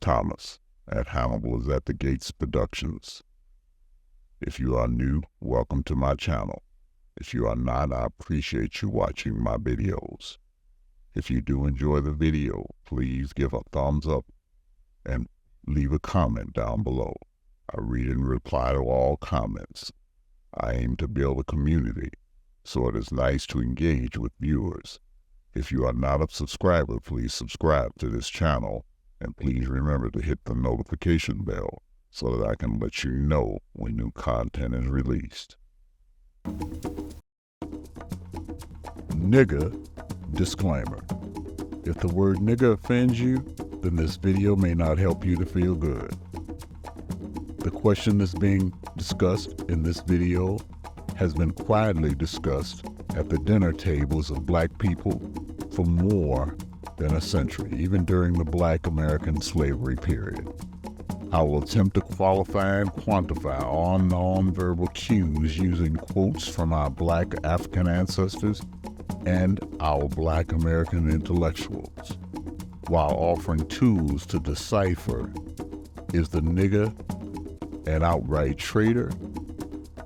Thomas at Hannibal is at the Gates Productions. If you are new, welcome to my channel. If you are not, I appreciate you watching my videos. If you do enjoy the video, please give a thumbs up and leave a comment down below. I read and reply to all comments. I aim to build a community, so it is nice to engage with viewers. If you are not a subscriber, please subscribe to this channel, and please remember to hit the notification bell so that I can let you know when new content is released. Nigger disclaimer. If the word nigger offends you, then this video may not help you to feel good. The question that's being discussed in this video has been quietly discussed at the dinner tables of black people for more than a century, even during the Black American slavery period. I will attempt to qualify and quantify all non-verbal cues using quotes from our black African ancestors and our black American intellectuals, while offering tools to decipher, is the nigger an outright traitor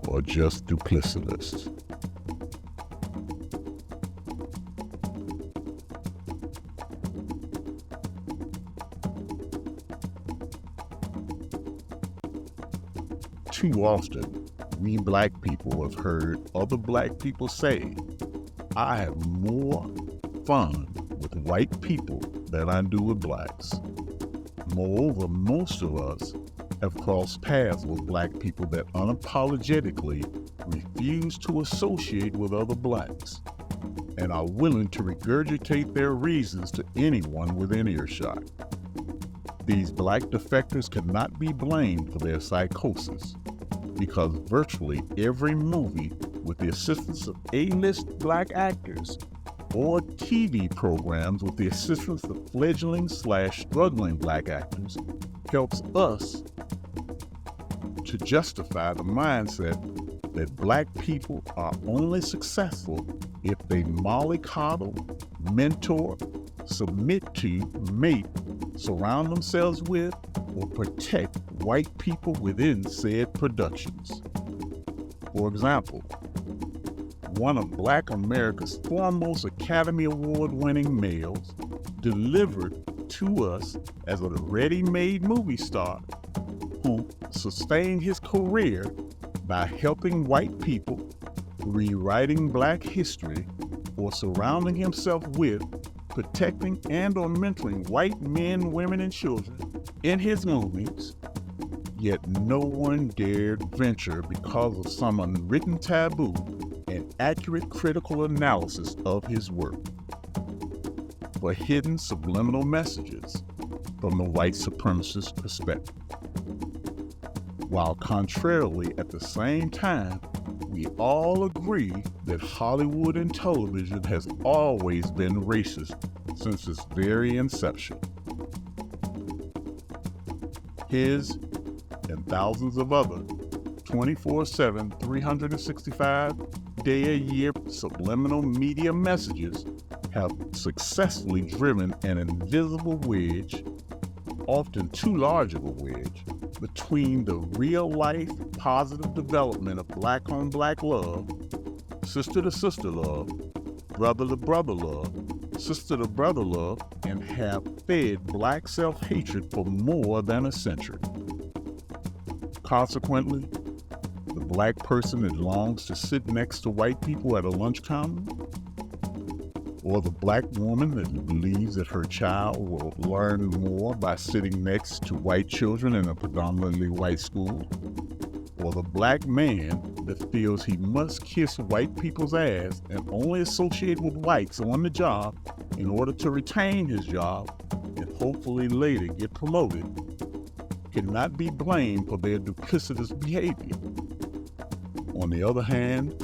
or just duplicitous? Too often, we black people have heard other black people say, "I have more fun with white people than I do with blacks." Moreover, most of us have crossed paths with black people that unapologetically refuse to associate with other blacks and are willing to regurgitate their reasons to anyone within earshot. These black defectors cannot be blamed for their psychosis, because virtually every movie with the assistance of A-list black actors or TV programs with the assistance of fledgling/struggling black actors helps us to justify the mindset that black people are only successful if they mollycoddle, mentor, submit to, mate, surround themselves with, or protect white people within said productions. For example, one of Black America's foremost Academy Award-winning males delivered to us as a ready-made movie star who sustained his career by helping white people, rewriting black history, or surrounding himself with, protecting, and or mentoring white men, women, and children in his movies, yet no one dared venture because of some unwritten taboo and accurate critical analysis of his work for hidden subliminal messages from the white supremacist perspective. While contrarily, at the same time, we all agree that Hollywood and television has always been racist since its very inception. His and thousands of other 24/7, 365-day-a-year subliminal media messages have successfully driven an invisible wedge, often too large of a wedge, between the real-life positive development of black-on-black love, sister-to-sister love, brother-to-brother love, sister-to-brother love, and have fed black self-hatred for more than a century. Consequently, the black person that longs to sit next to white people at a lunch counter, or the black woman that believes that her child will learn more by sitting next to white children in a predominantly white school, or the black man that feels he must kiss white people's ass and only associate with whites on the job in order to retain his job and hopefully later get promoted, cannot be blamed for their duplicitous behavior. On the other hand,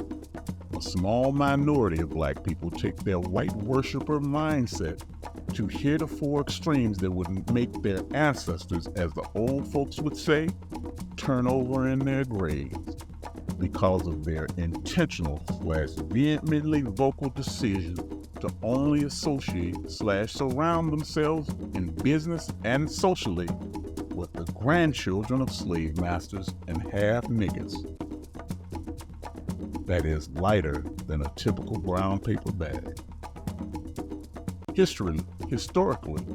a small minority of black people take their white worshiper mindset to heretofore extremes that would make their ancestors, as the old folks would say, turn over in their graves because of their intentional/vehemently vocal decision to only associate/surround themselves in business and socially with the grandchildren of slave masters and half-niggers. That is lighter than a typical brown paper bag. Historically,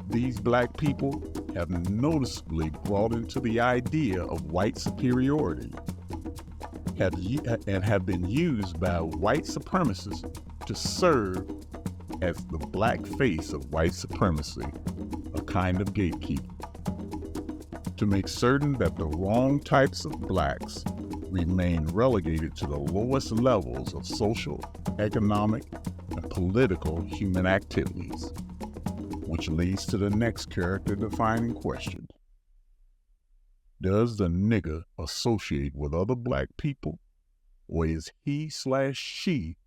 these black people have noticeably brought into the idea of white superiority and have been used by white supremacists to serve as the black face of white supremacy, a kind of gatekeeper, to make certain that the wrong types of blacks remain relegated to the lowest levels of social, economic, and political human activities, which leads to the next character-defining question. Does the nigger associate with other black people, or is he/she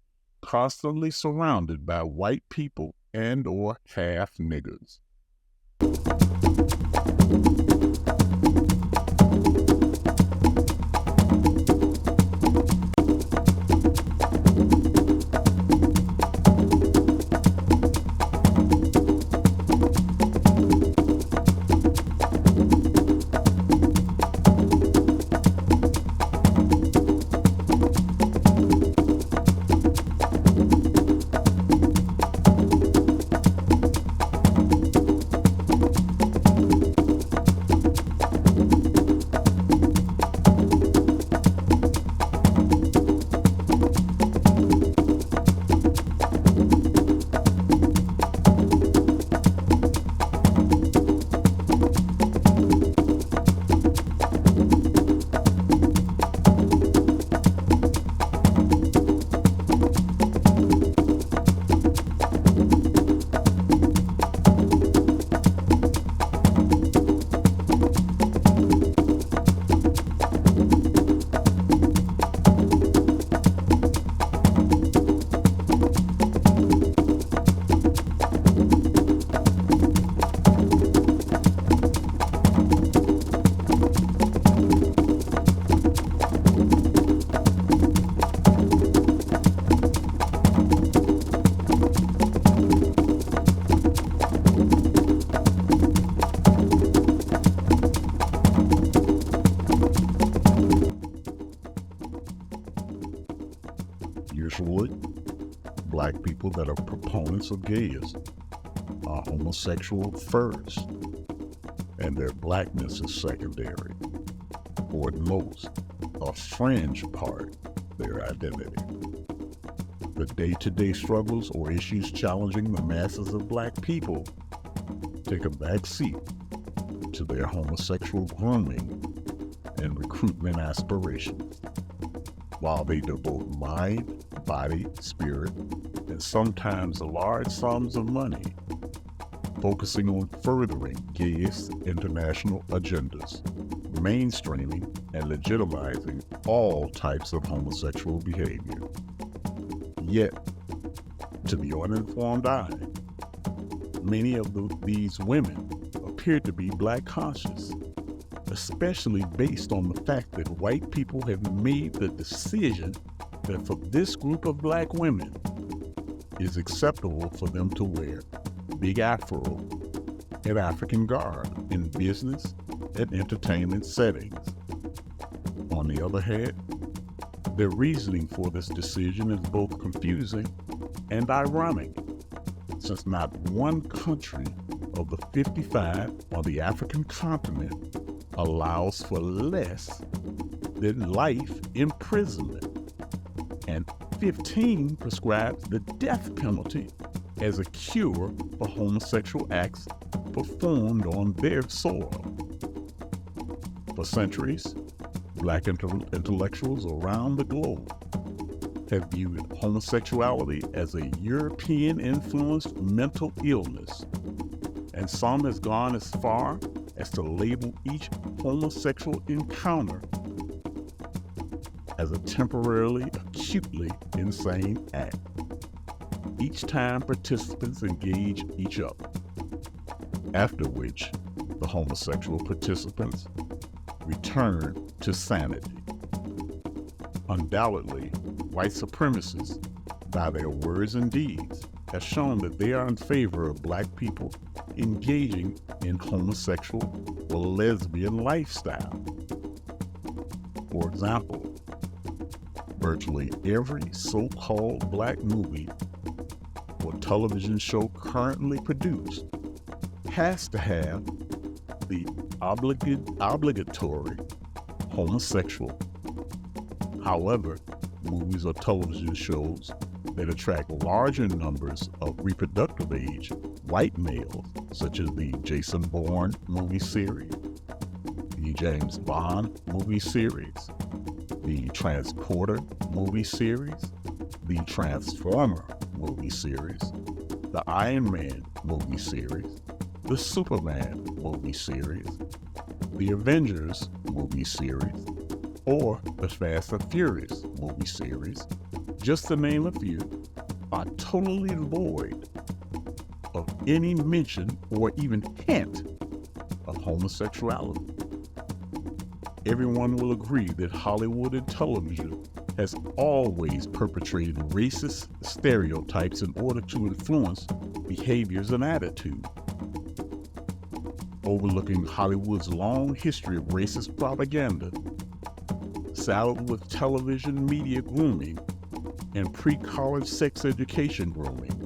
constantly surrounded by white people and or half-niggers? Usually, black people that are proponents of gayism are homosexual first, and their blackness is secondary, or at most, a fringe part of their identity. The day-to-day struggles or issues challenging the masses of black people take a back seat to their homosexual grooming and recruitment aspirations, while they devote mind, body, spirit, and sometimes large sums of money focusing on furthering gayist international agendas, mainstreaming and legitimizing all types of homosexual behavior. Yet, to the uninformed eye, many of these women appear to be black conscious, especially based on the fact that white people have made the decision that for this group of black women, it is acceptable for them to wear big afro and African garb in business and entertainment settings. On the other hand, their reasoning for this decision is both confusing and ironic, since not one country of the 55 on the African continent allows for less than life imprisonment, and 15 prescribes the death penalty as a cure for homosexual acts performed on their soil. For centuries, black intellectuals around the globe have viewed homosexuality as a European-influenced mental illness, and some has gone as far as to label each homosexual encounter as a temporarily, acutely insane act, each time participants engage each other, after which the homosexual participants return to sanity. Undoubtedly, white supremacists by their words and deeds, has shown that they are in favor of black people engaging in homosexual or lesbian lifestyle. For example, virtually every so-called black movie or television show currently produced has to have the obligatory homosexual. However, movies or television shows that attract larger numbers of reproductive age white males, such as the Jason Bourne movie series, the James Bond movie series, the Transporter movie series, the Transformer movie series, the Iron Man movie series, the Superman movie series, the Avengers movie series, or the Fast and Furious movie series, just to name a few, are totally void of any mention or even hint of homosexuality. Everyone will agree that Hollywood and television has always perpetrated racist stereotypes in order to influence behaviors and attitudes. Overlooking Hollywood's long history of racist propaganda, saddled with television media grooming and pre-college sex education grooming,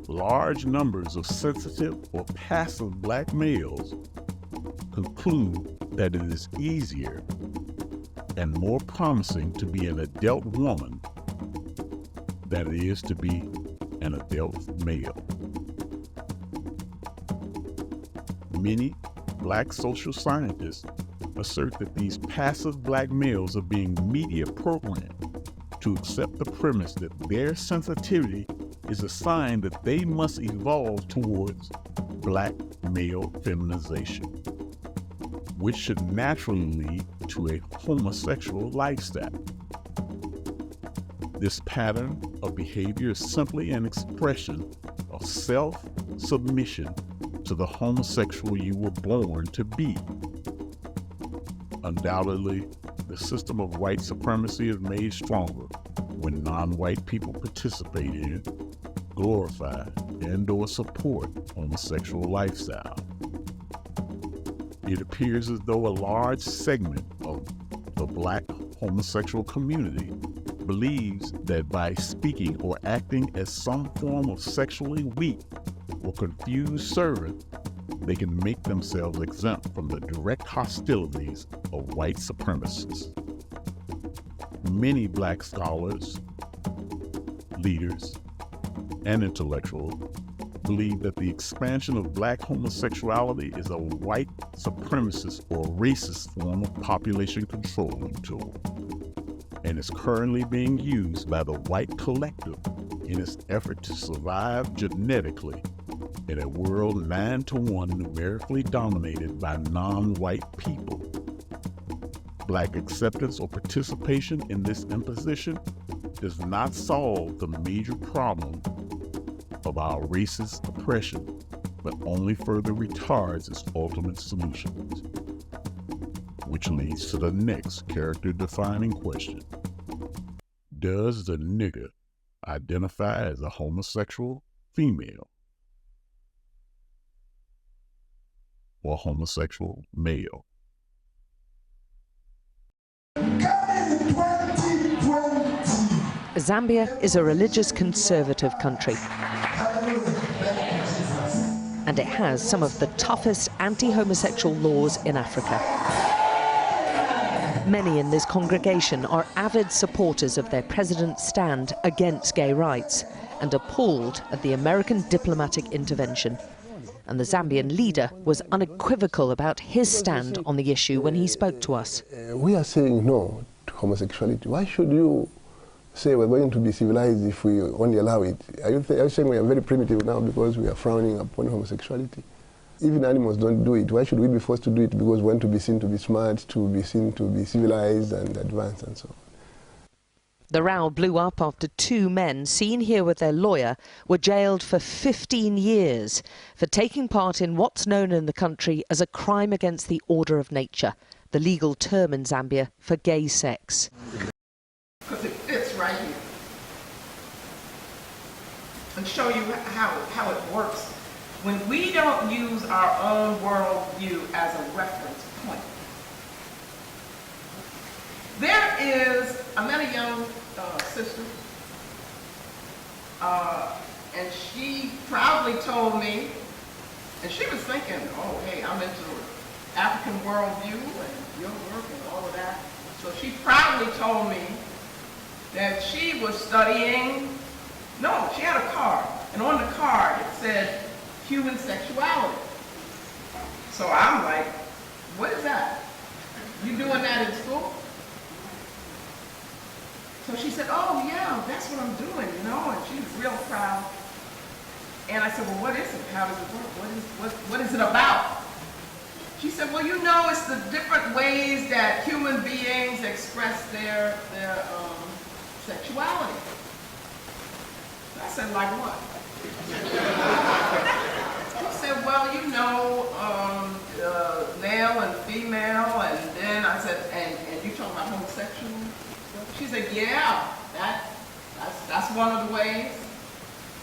large numbers of sensitive or passive black males conclude that it is easier and more promising to be an adult woman than it is to be an adult male. Many black social scientists assert that these passive black males are being media programmed to accept the premise that their sensitivity is a sign that they must evolve towards black male feminization, which should naturally lead to a homosexual lifestyle. This pattern of behavior is simply an expression of self-submission to the homosexual you were born to be. Undoubtedly, the system of white supremacy is made stronger when non-white people participate in, glorify, and/or support homosexual lifestyle. It appears as though a large segment of the black homosexual community believes that by speaking or acting as some form of sexually weak or confused servant, they can make themselves exempt from the direct hostilities of white supremacists. Many black scholars, leaders, and intellectuals believe that the expansion of black homosexuality is a white supremacist or racist form of population controlling tool, and is currently being used by the white collective in its effort to survive genetically in a world 9-to-1 numerically dominated by non-white people. Black acceptance or participation in this imposition does not solve the major problem of our racist oppression, but only further retards its ultimate solutions. Which leads to the next character-defining question. Does the nigger identify as a homosexual female or homosexual male? Zambia is a religious conservative country, and it has some of the toughest anti-homosexual laws in Africa. Many in this congregation are avid supporters of their president's stand against gay rights and appalled at the American diplomatic intervention. And the Zambian leader was unequivocal about his stand on the issue when he spoke to us. We are saying no to homosexuality. Why should you say we're going to be civilized if we only allow it? Are you saying we are very primitive now because we are frowning upon homosexuality? Even animals don't do it. Why should we be forced to do it because we want to be seen to be smart, to be seen to be civilized and advanced and so on? The row blew up after two men seen here with their lawyer were jailed for 15 years for taking part in what's known in the country as a crime against the order of nature, the legal term in Zambia for gay sex. Because it fits right here. and show you how it works when we don't use our own worldview as a reference point. I met a young sister, and she proudly told me, and she was thinking, oh, hey, I'm into African worldview and your work and all of that. So she proudly told me that she was studying, no, she had a card, and on the card it said human sexuality. So I'm like, what is that? You doing that in school? So she said, oh yeah, that's what I'm doing, you know, and she's real proud. And I said, well, what is it? How does it work? What is it about? She said, well, you know, it's the different ways that human beings express their sexuality. I said, like what? She said, well, you know, male and female, and then I said, and you talking about homosexual? She said, yeah, that's one of the ways.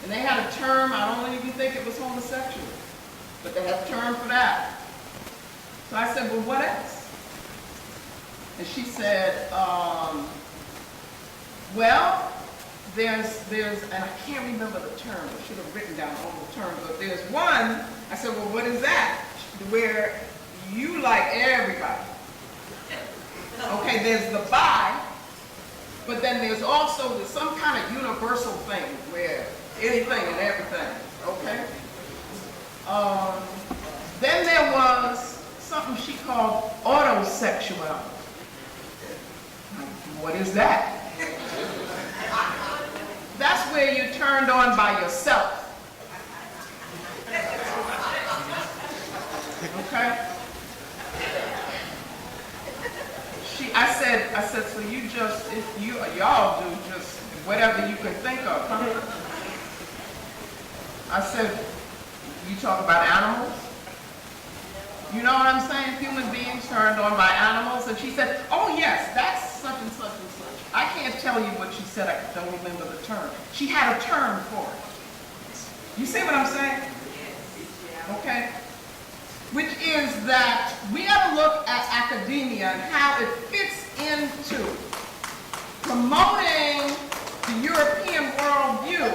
And they had a term, I don't even think it was homosexual, but they had a term for that. So I said, well, what else? And she said, well, there's, and I can't remember the term, I should have written down all the terms, but there's one, I said, well, what is that? Where you like everybody. Okay, there's the bi, but then there's also some kind of universal thing where anything and everything, okay? Then there was something she called autosexuality. What is that? That's where you're turned on by yourself. Okay? I said, so you just, y'all do just whatever you can think of, huh? I said, you talk about animals? You know what I'm saying? Human beings turned on by animals. And she said, oh yes, that's such and such and such. I can't tell you what she said, I don't remember the term. She had a term for it. You see what I'm saying? Okay? Which is that we have to look at academia and how it fits into promoting the European worldview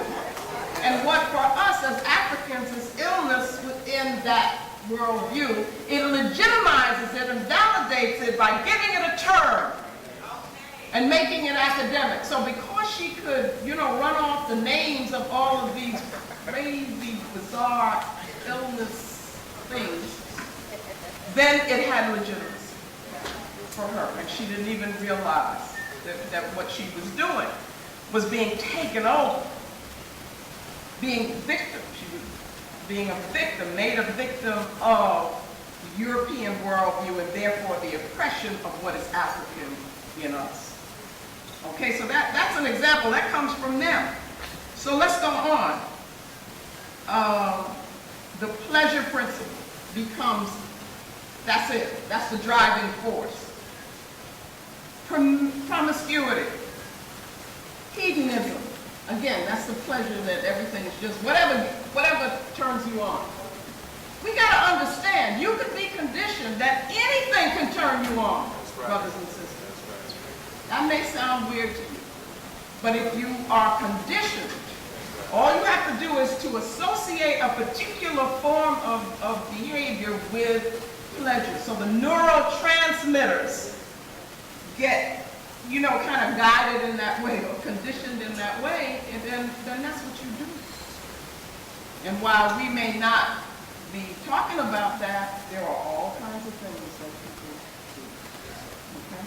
and what for us as Africans is illness within that worldview. It legitimizes it and validates it by giving it a term and making it academic. So because she could, you know, run off the names of all of these crazy, bizarre illness things, then it had legitimacy for her, and she didn't even realize that what she was doing was being taken over, being victim. She was being a victim, made a victim of the European worldview and therefore the oppression of what is African in us. Okay, so that's an example. That comes from them. So let's go on. The pleasure principle becomes, that's it. That's the driving force. Promiscuity. Hedonism. Again, that's the pleasure that everything is just whatever turns you on. We got to understand, you could be conditioned that anything can turn you on, brothers and sisters. That may sound weird to you, but if you are conditioned, all you have to do is to associate a particular form of behavior with pleasure. So the neurotransmitters get, you know, kind of guided in that way or conditioned in that way, and then that's what you do. And while we may not be talking about that, there are all kinds of things that people do, okay?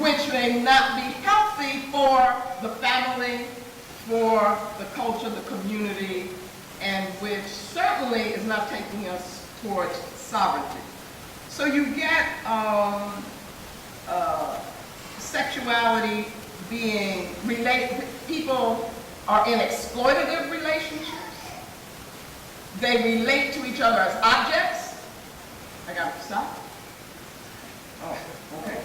Which may not be healthy for the family, for the culture, the community, and which certainly is not taking us towards sovereignty. So you get sexuality being people are in exploitative relationships. They relate to each other as objects. I got to stop. Oh, okay.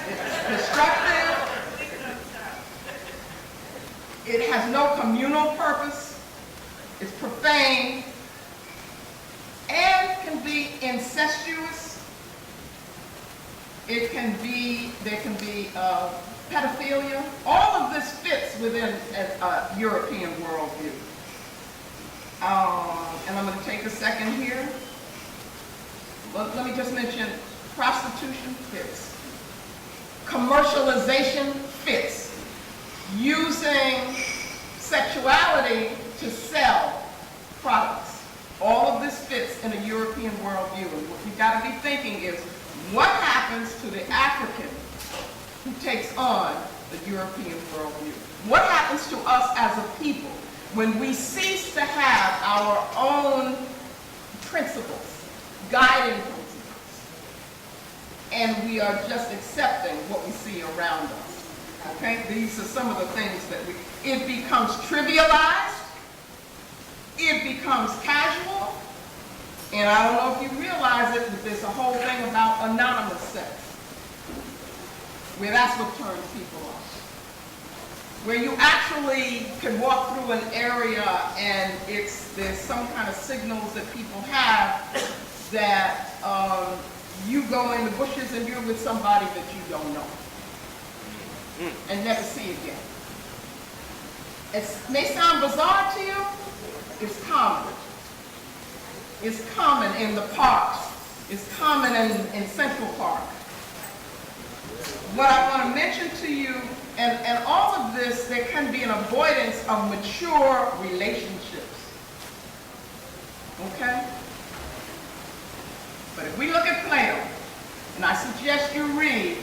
It's destructive. It has no communal purpose. It's profane and can be incestuous. There can be pedophilia. All of this fits within a European worldview. And I'm going to take a second here. Let me just mention prostitution fits. Commercialization fits. Using sexuality to sell products. All of this fits in a European worldview. And what you've got to be thinking is, what happens to the African who takes on the European worldview? What happens to us as a people when we cease to have our own principles, guiding principles, and we are just accepting what we see around us? Okay, these are some of the things that it becomes trivialized, it becomes casual, and I don't know if you realize it, but there's a whole thing about anonymous sex, where that's what turns people off. Where you actually can walk through an area and there's some kind of signals that people have that you go in the bushes and you're with somebody that you don't know. And never see again. It may sound bizarre to you, it's common. It's common in the parks. It's common in Central Park. What I want to mention to you, and all of this, there can be an avoidance of mature relationships. Okay? But if we look at Plato, and I suggest you read,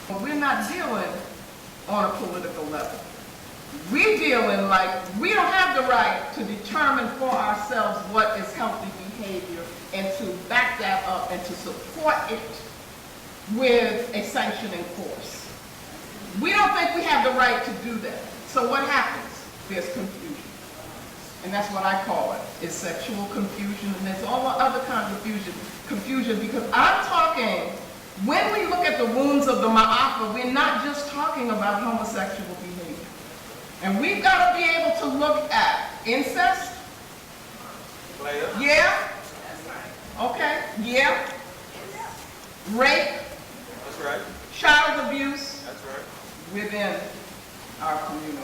but we're not dealing on a political level. We're dealing like we don't have the right to determine for ourselves what is healthy behavior and to back that up and to support it with a sanctioning force. We don't think we have the right to do that. So what happens? There's confusion. And that's what I call it. It's sexual confusion, and there's all other kinds of confusion because I'm talking. When we look at the wounds of the Ma'afa, we're not just talking about homosexual behavior. And we've got to be able to look at incest. Yeah? Okay. Yeah. Rape. That's right. Child abuse. That's right. Within our community.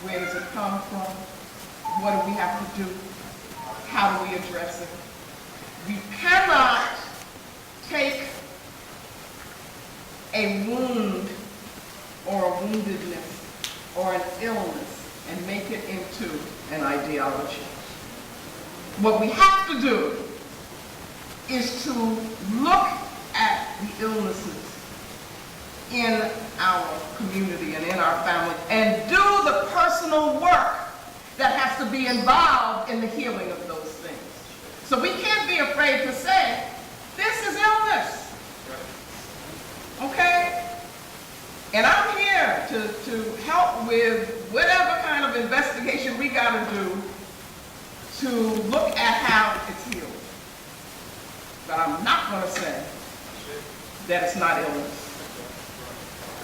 Where does it come from? What do we have to do? How do we address it? We cannot take a wound or a woundedness or an illness and make it into an ideology. What we have to do is to look at the illnesses in our community and in our family and do the personal work that has to be involved in the healing of those things. So we can't be afraid to say, this is illness. Okay? And I'm here to help with whatever kind of investigation we got to do to look at how it's healed. But I'm not going to say that it's not illness.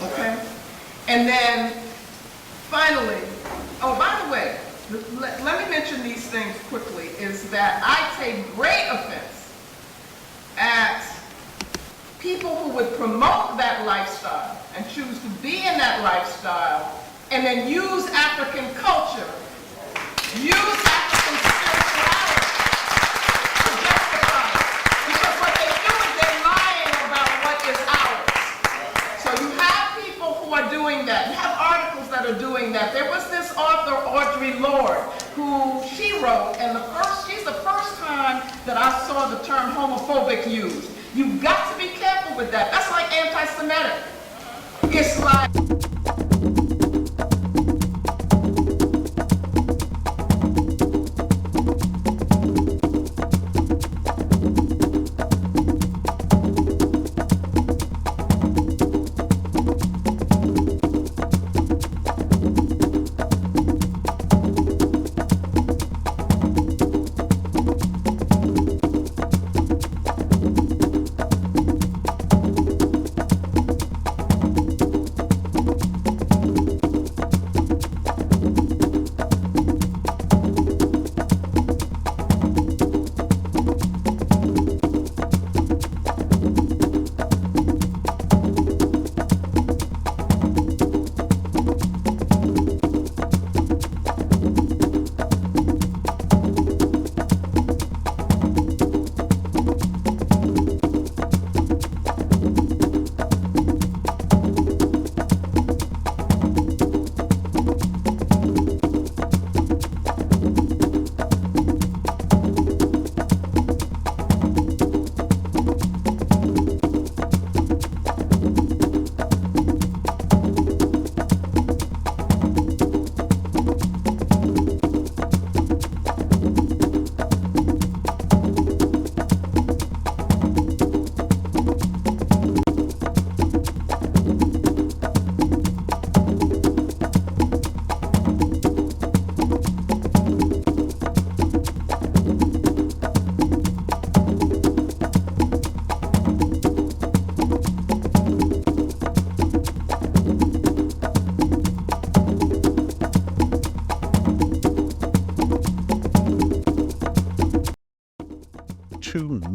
Okay? And then, finally, oh, by the way, let me mention these things quickly, is that I take great offense at people who would promote that lifestyle and choose to be in that lifestyle and then use African culture, use African spirituality to justify it. Because what they do is they're lying about what is ours. So you have people who are doing that. You have articles that are doing that. There was this author, Audre Lorde, who she wrote, and she's the first time that I saw the term homophobic used. You've got to be careful with that. That's like anti-Semitic. It's like...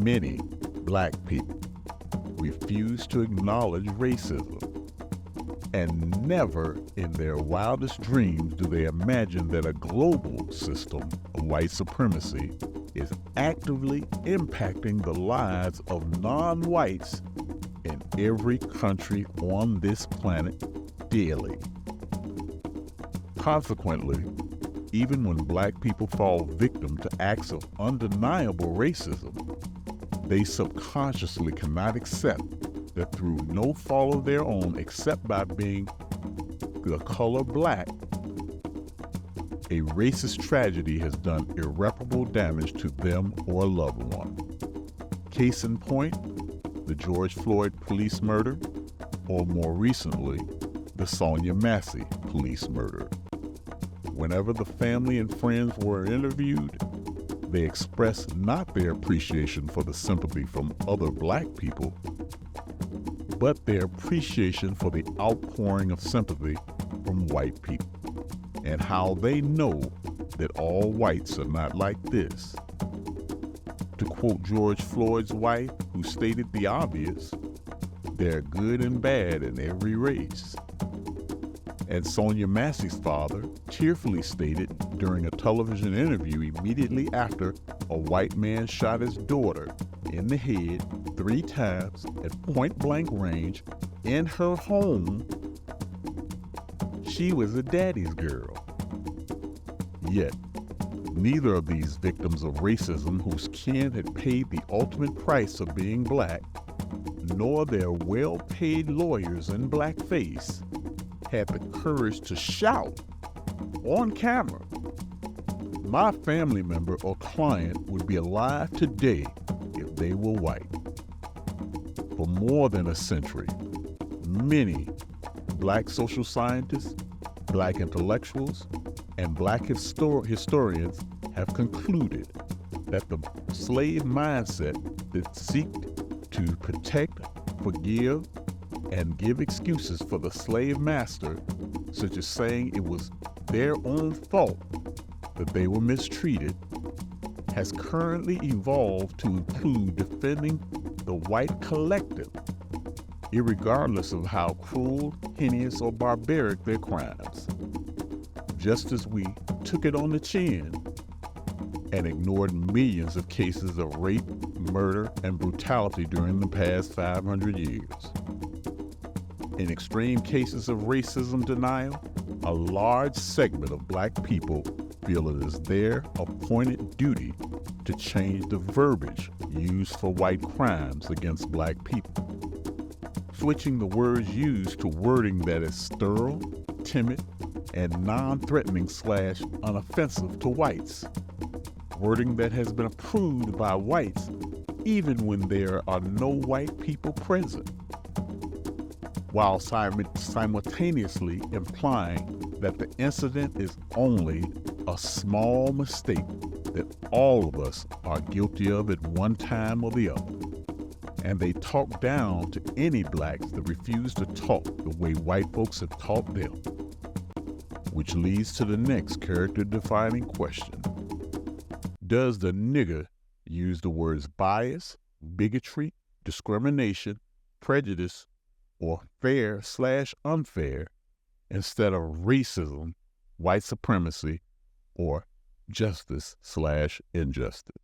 many black people refuse to acknowledge racism, and never in their wildest dreams do they imagine that a global system of white supremacy is actively impacting the lives of non-whites in every country on this planet daily. Consequently, even when black people fall victim to acts of undeniable racism, they subconsciously cannot accept that through no fault of their own except by being the color black, a racist tragedy has done irreparable damage to them or a loved one. Case in point, the George Floyd police murder, or more recently, the Sonia Massey police murder. Whenever the family and friends were interviewed, they expressed not their appreciation for the sympathy from other black people, but their appreciation for the outpouring of sympathy from white people, and how they know that all whites are not like this. To quote George Floyd's wife, who stated the obvious, they're good and bad in every race. And Sonia Massey's father tearfully stated during a television interview immediately after a white man shot his daughter in the head 3 times at point-blank range in her home, she was a daddy's girl. Yet, neither of these victims of racism whose kin had paid the ultimate price of being black, nor their well-paid lawyers in blackface, had the courage to shout on camera, "My family member or client would be alive today if they were white." For more than a century, many black social scientists, black intellectuals, and black historians have concluded that the slave mindset that seeked to protect, forgive, and give excuses for the slave master, such as saying it was their own fault that they were mistreated, has currently evolved to include defending the white collective, irregardless of how cruel, heinous, or barbaric their crimes. Just as we took it on the chin and ignored millions of cases of rape, murder, and brutality during the past 500 years. In extreme cases of racism denial, a large segment of black people feel it is their appointed duty to change the verbiage used for white crimes against black people, switching the words used to wording that is sterile, timid, and non-threatening / unoffensive to whites, wording that has been approved by whites even when there are no white people present, while simultaneously implying that the incident is only a small mistake that all of us are guilty of at one time or the other. And they talk down to any blacks that refuse to talk the way white folks have taught them. Which leads to the next character-defining question. Does the nigger use the words bias, bigotry, discrimination, prejudice, or fair/unfair instead of racism, white supremacy, or justice/injustice?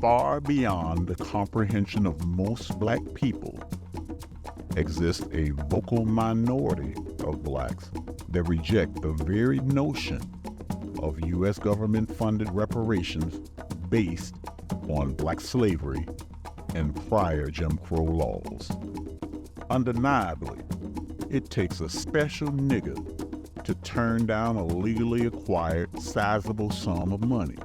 far beyond the comprehension of most black people, exists a vocal minority of blacks that reject the very notion of U.S. government-funded reparations based on black slavery and prior Jim Crow laws. Undeniably, it takes a special nigger to turn down a legally acquired sizable sum of money.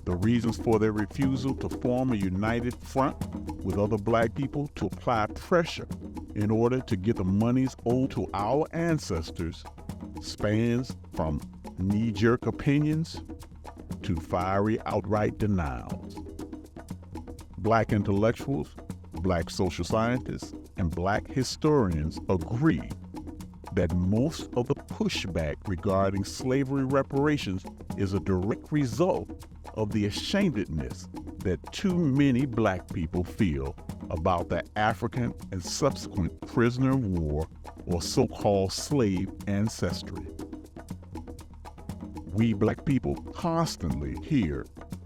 The reasons for their refusal to form a united front with other black people to apply pressure in order to get the monies owed to our ancestors spans from knee-jerk opinions to fiery outright denials. Black intellectuals, black social scientists, and black historians agree that most of the pushback regarding slavery reparations is a direct result of the ashamedness that too many black people feel about the African and subsequent prisoner of war or so-called slave ancestry. We black people constantly hear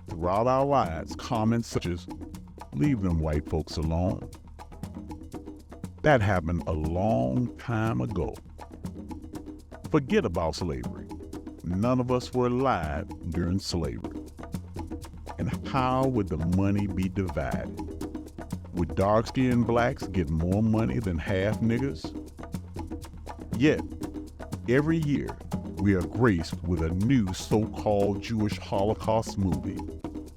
throughout our lives comments such as, "Leave them white folks alone." That happened a long time ago. Forget about slavery. None of us were alive during slavery. And how would the money be divided? Would dark-skinned blacks get more money than half-niggers? Yet, every year, we are graced with a new so-called Jewish Holocaust movie.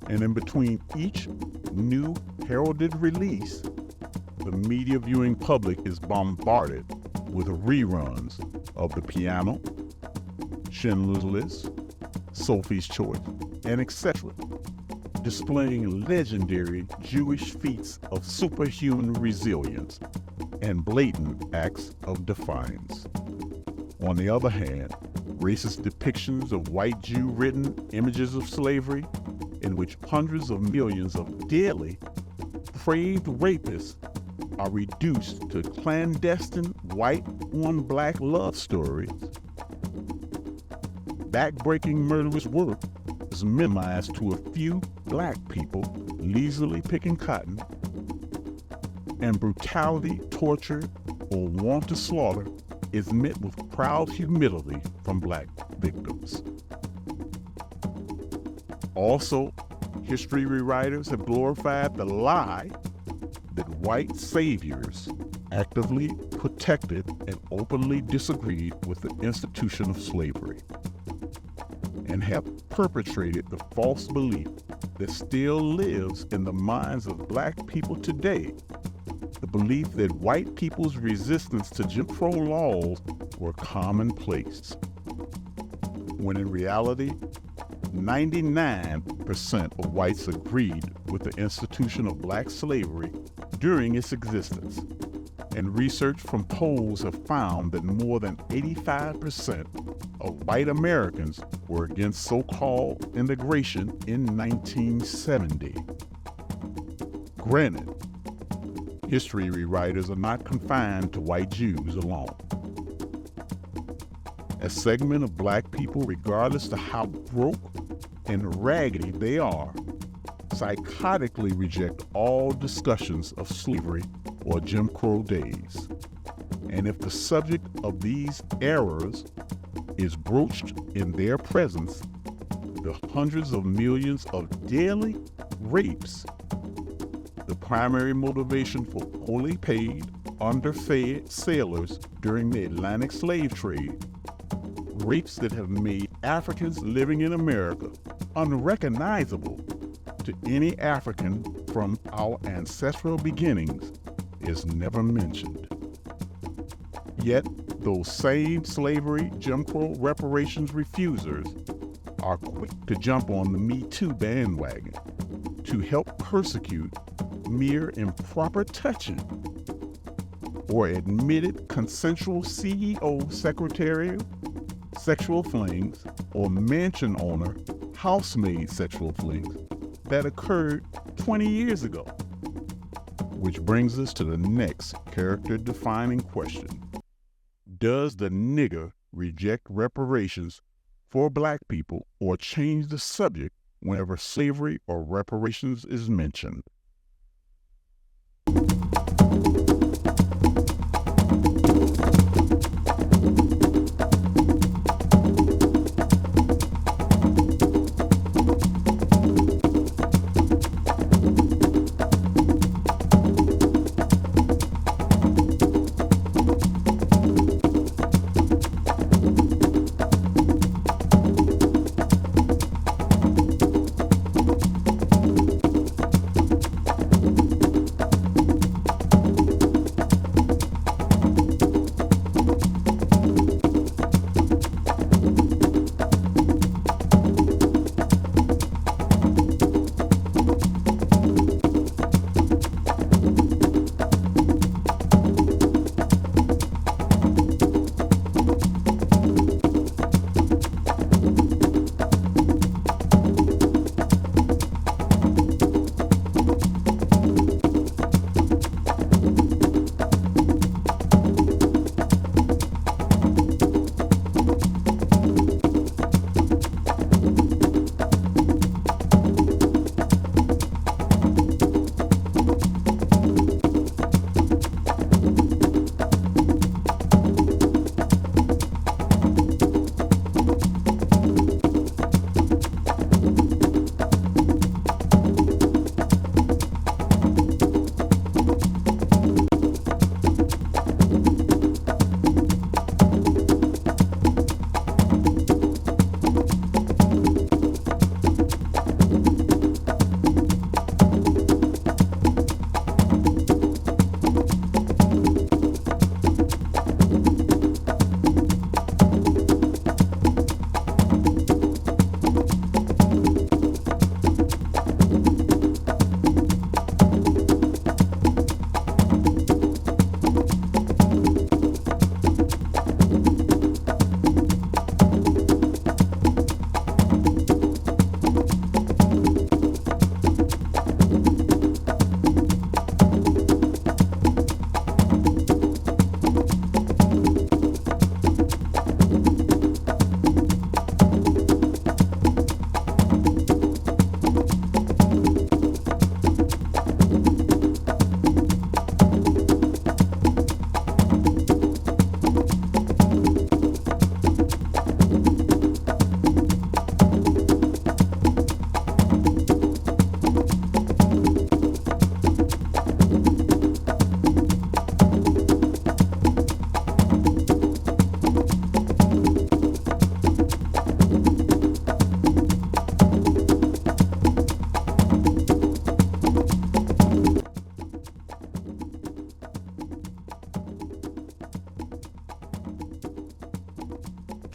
And in between each new heralded release, the media viewing public is bombarded with reruns of The Piano, Schindler's List, Sophie's Choice, and etc., displaying legendary Jewish feats of superhuman resilience and blatant acts of defiance. On the other hand, racist depictions of white Jew-written images of slavery, in which hundreds of millions of deadly, depraved rapists are reduced to clandestine white-on-black love stories. Backbreaking murderous work is minimized to a few black people leisurely picking cotton, and brutality, torture, or wanton slaughter is met with proud humility from black victims. Also, history rewriters have glorified the lie that white saviors actively protected and openly disagreed with the institution of slavery, and have perpetrated the false belief that still lives in the minds of black people today, the belief that white people's resistance to Jim Crow laws were commonplace, when in reality, 99% of whites agreed with the institution of black slavery during its existence, and research from polls have found that more than 85% of white Americans were against so-called integration in 1970. Granted, history rewriters are not confined to white Jews alone. A segment of black people, regardless of how broke and raggedy they are, psychotically reject all discussions of slavery or Jim Crow days. And if the subject of these errors is broached in their presence, the hundreds of millions of daily rapes, the primary motivation for poorly paid, underfed sailors during the Atlantic slave trade, rapes that have made Africans living in America unrecognizable to any African from our ancestral beginnings, is never mentioned. Yet, those same slavery, Jim Crow reparations refusers are quick to jump on the Me Too bandwagon to help persecute mere improper touching or admitted consensual CEO secretarial sexual flings or mansion owner housemaid sexual flings that occurred 20 years ago. Which brings us to the next character-defining question. Does the nigger reject reparations for black people or change the subject whenever slavery or reparations is mentioned.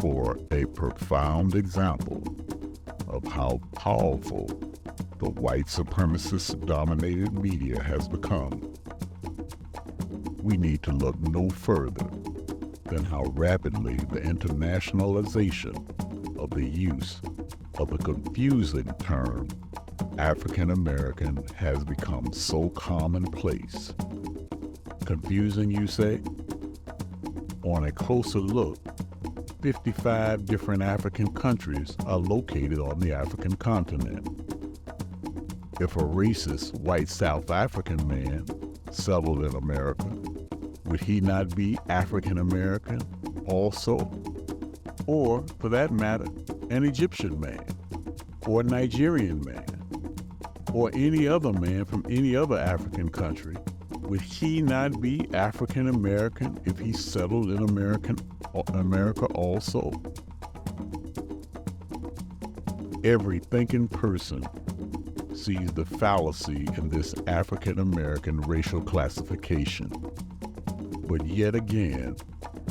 For a profound example of how powerful the white supremacist-dominated media has become, we need to look no further than how rapidly the internationalization of the use of the confusing term African American has become so commonplace. Confusing, you say? On a closer look, 55 different African countries are located on the African continent. If a racist white South African man settled in America, would he not be African American also? Or, for that matter, an Egyptian man, or a Nigerian man, or any other man from any other African country, would he not be African American if he settled in America also? Every thinking person sees the fallacy in this African American racial classification. But yet again,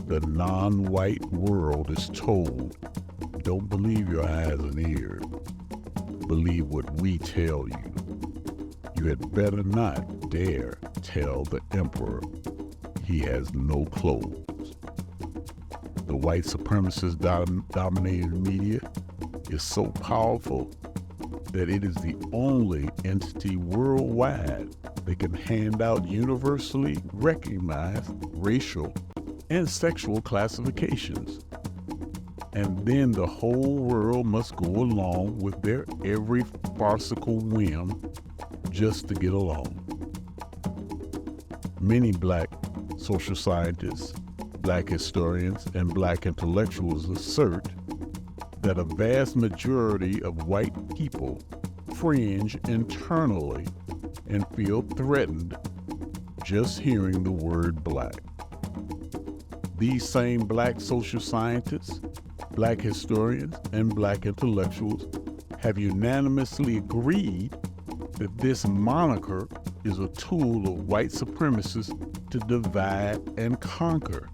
the non-white world is told, don't believe your eyes and ears. Believe what we tell you. You had better not dare tell the emperor he has no clothes. The white supremacist dominated media is so powerful that it is the only entity worldwide that can hand out universally recognized racial and sexual classifications. and then the whole world must go along with their every farcical whim just to get along. Many black social scientists, black historians, and black intellectuals assert that a vast majority of white people cringe internally and feel threatened just hearing the word black. These same black social scientists, black historians, and black intellectuals have unanimously agreed that this moniker is a tool of white supremacists to divide and conquer.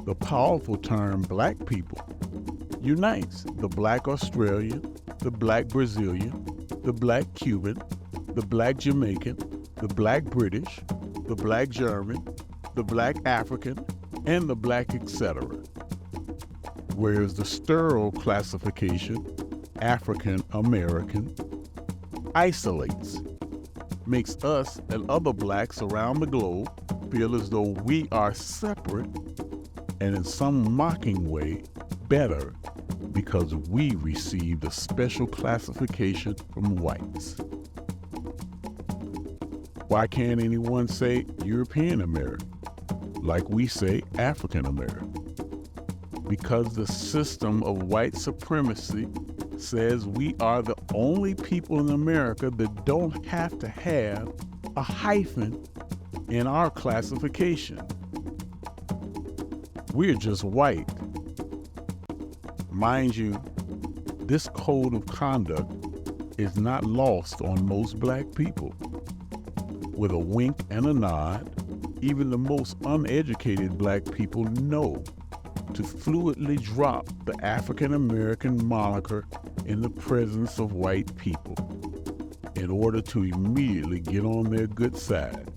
The powerful term black people unites the black Australian, the black Brazilian, the black Cuban, the black Jamaican, the black British, the black German, the black African, and the black etc. Whereas the sterile classification, African American, isolates, makes us and other blacks around the globe feel as though we are separate and in some mocking way better because we received a special classification from whites. Why can't anyone say European American like we say African American? Because the system of white supremacy says we are the only people in America that don't have to have a hyphen in our classification. We're just white. Mind you, this code of conduct is not lost on most black people. With a wink and a nod, even the most uneducated black people know to fluidly drop the African American moniker in the presence of white people in order to immediately get on their good side.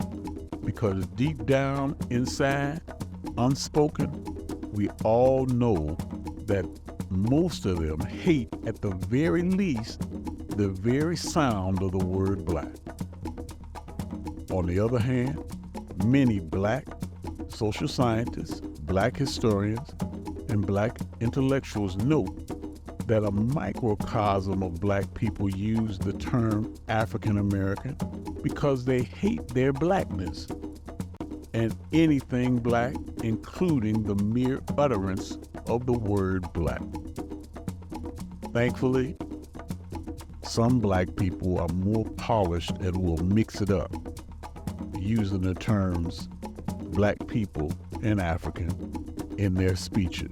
Because deep down inside, unspoken, we all know that most of them hate, at the very least, the very sound of the word black. On the other hand, many black social scientists, black historians, and black intellectuals note that a microcosm of black people use the term African American because they hate their blackness and anything black, including the mere utterance of the word black. Thankfully, some black people are more polished and will mix it up, using the terms black people and African in their speeches,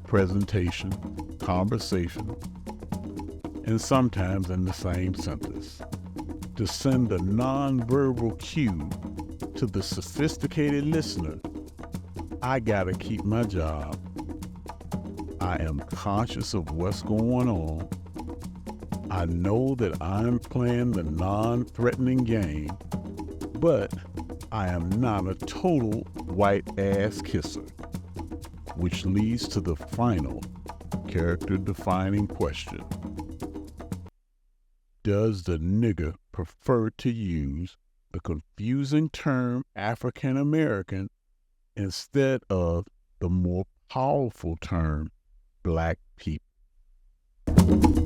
presentation, conversation, and sometimes in the same sentence, to send a nonverbal cue to the sophisticated listener. I gotta keep my job. I am conscious of what's going on. I know that I'm playing the non-threatening game, but I am not a total white ass kisser, which leads to the final character-defining question. Does the nigger prefer to use the confusing term African American instead of the more powerful term black people?